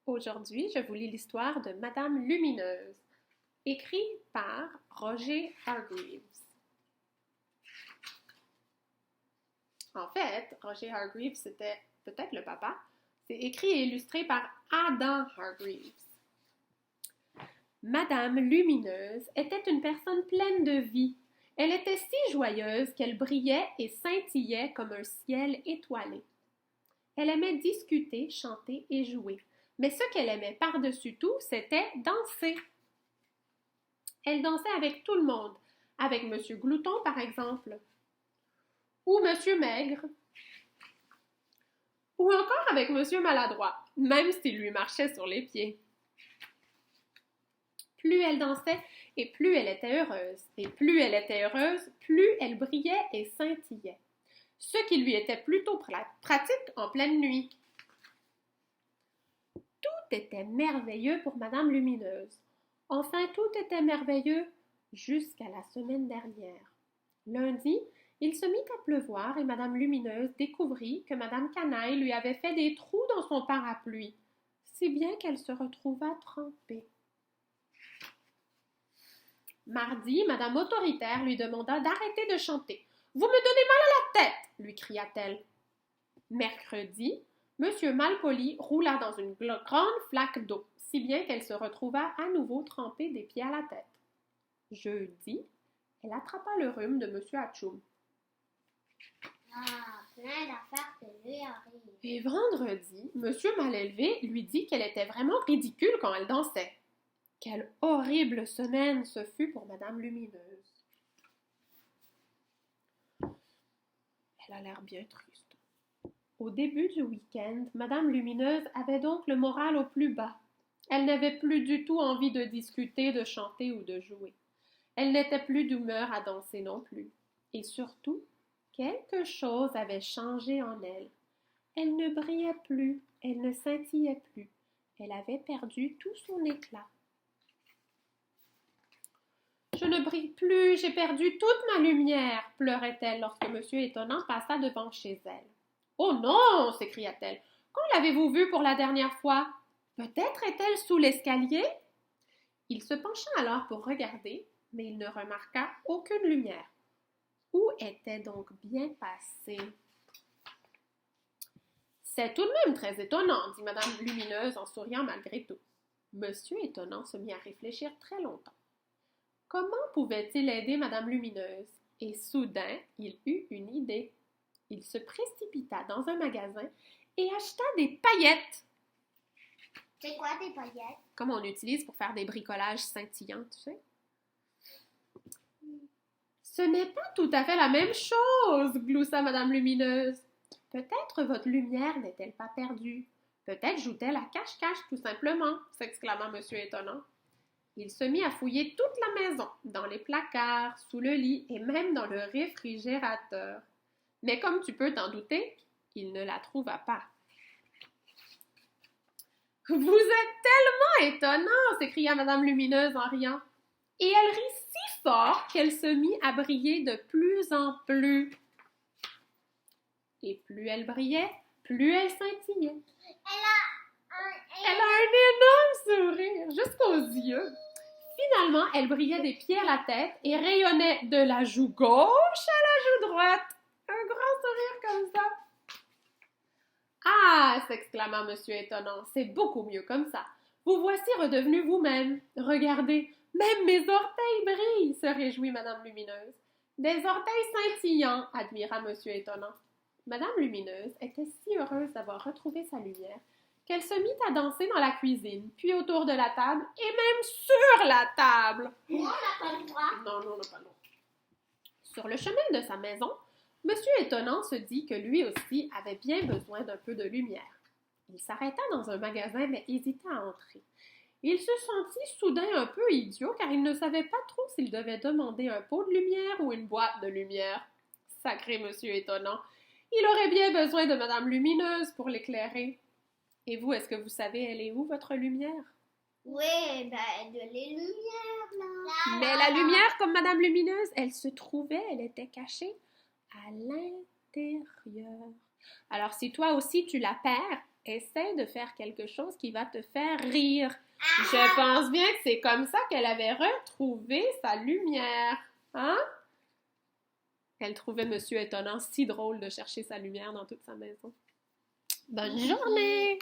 Aujourd'hui, je vous lis l'histoire de Madame Lumineuse, écrite par Roger Hargreaves. En fait, Roger Hargreaves, c'était peut-être le papa. C'est écrit et illustré par Adam Hargreaves. Madame Lumineuse était une personne pleine de vie. Elle était si joyeuse qu'elle brillait et scintillait comme un ciel étoilé. Elle aimait discuter, chanter et jouer. Mais ce qu'elle aimait par-dessus tout, c'était danser. Elle dansait avec tout le monde, avec Monsieur Glouton par exemple, ou Monsieur Maigre, ou encore avec Monsieur Maladroit, même s'il lui marchait sur les pieds. Plus elle dansait, et plus elle était heureuse, et plus elle était heureuse, plus elle brillait et scintillait, ce qui lui était plutôt pratique en pleine nuit. Tout était merveilleux pour Madame Lumineuse. Enfin, tout était merveilleux jusqu'à la semaine dernière. Lundi, il se mit à pleuvoir et Madame Lumineuse découvrit que Madame Canaille lui avait fait des trous dans son parapluie, si bien qu'elle se retrouva trempée. Mardi, Madame Autoritaire lui demanda d'arrêter de chanter. « Vous me donnez mal à la tête !» lui cria-t-elle. Mercredi, Monsieur Malpoli roula dans une grande flaque d'eau, si bien qu'elle se retrouva à nouveau trempée des pieds à la tête. Jeudi, elle attrapa le rhume de Monsieur Atchoum. Plein d'affaires que lui arrive. Et vendredi, Monsieur Malélevé lui dit qu'elle était vraiment ridicule quand elle dansait. Quelle horrible semaine ce fut pour Madame Lumineuse. Elle a l'air bien triste. Au début du week-end, Madame Lumineuse avait donc le moral au plus bas. Elle n'avait plus du tout envie de discuter, de chanter ou de jouer. Elle n'était plus d'humeur à danser non plus. Et surtout, quelque chose avait changé en elle. Elle ne brillait plus, elle ne scintillait plus. Elle avait perdu tout son éclat. « Je ne brille plus, j'ai perdu toute ma lumière !» pleurait-elle lorsque Monsieur Étonnant passa devant chez elle. « Oh non !» s'écria-t-elle. « Quand l'avez-vous vue pour la dernière fois? Peut-être est-elle sous l'escalier? » Il se pencha alors pour regarder, mais il ne remarqua aucune lumière. Où était donc bien passée? « C'est tout de même très étonnant, » dit Madame Lumineuse en souriant malgré tout. Monsieur Étonnant se mit à réfléchir très longtemps. Comment pouvait-il aider Madame Lumineuse? Et soudain, il eut une idée. Il se précipita dans un magasin et acheta des paillettes. C'est quoi des paillettes? Comme on utilise pour faire des bricolages scintillants, tu sais. Ce n'est pas tout à fait la même chose, gloussa Madame Lumineuse. Peut-être votre lumière n'est-elle pas perdue. Peut-être joue-t-elle à cache-cache, tout simplement, s'exclama Monsieur Étonnant. Il se mit à fouiller toute la maison, dans les placards, sous le lit et même dans le réfrigérateur. Mais comme tu peux t'en douter, il ne la trouva pas. « Vous êtes tellement étonnant !» s'écria Madame Lumineuse en riant. Et elle rit si fort qu'elle se mit à briller de plus en plus. Et plus elle brillait, plus elle scintillait. Elle a un énorme sourire, jusqu'aux yeux. Finalement, elle brillait des pieds à la tête et rayonnait de la joue gauche à la joue droite. Un grand sourire comme ça. « Ah !» s'exclama Monsieur Étonnant, « c'est beaucoup mieux comme ça. Vous voici redevenu vous-même. Regardez, même mes orteils brillent !» se réjouit Madame Lumineuse. « Des orteils scintillants !» admira Monsieur Étonnant. Madame Lumineuse était si heureuse d'avoir retrouvé sa lumière qu'elle se mit à danser dans la cuisine, puis autour de la table, et même sur la table. On n'a pas le droit. Non, on n'a pas le droit. Sur le chemin de sa maison, Monsieur Étonnant se dit que lui aussi avait bien besoin d'un peu de lumière. Il s'arrêta dans un magasin, mais hésita à entrer. Il se sentit soudain un peu idiot, car il ne savait pas trop s'il devait demander un pot de lumière ou une boîte de lumière. Sacré Monsieur Étonnant, il aurait bien besoin de Madame Lumineuse pour l'éclairer. Et vous, est-ce que vous savez, elle est où, votre lumière? Oui, de les lumières, là. Mais la lumière, comme Madame Lumineuse, elle se trouvait, elle était cachée à l'intérieur. Alors, si toi aussi tu la perds, essaie de faire quelque chose qui va te faire rire. Je pense bien que c'est comme ça qu'elle avait retrouvé sa lumière. Hein? Elle trouvait Monsieur Étonnant si drôle de chercher sa lumière dans toute sa maison. Bonne journée!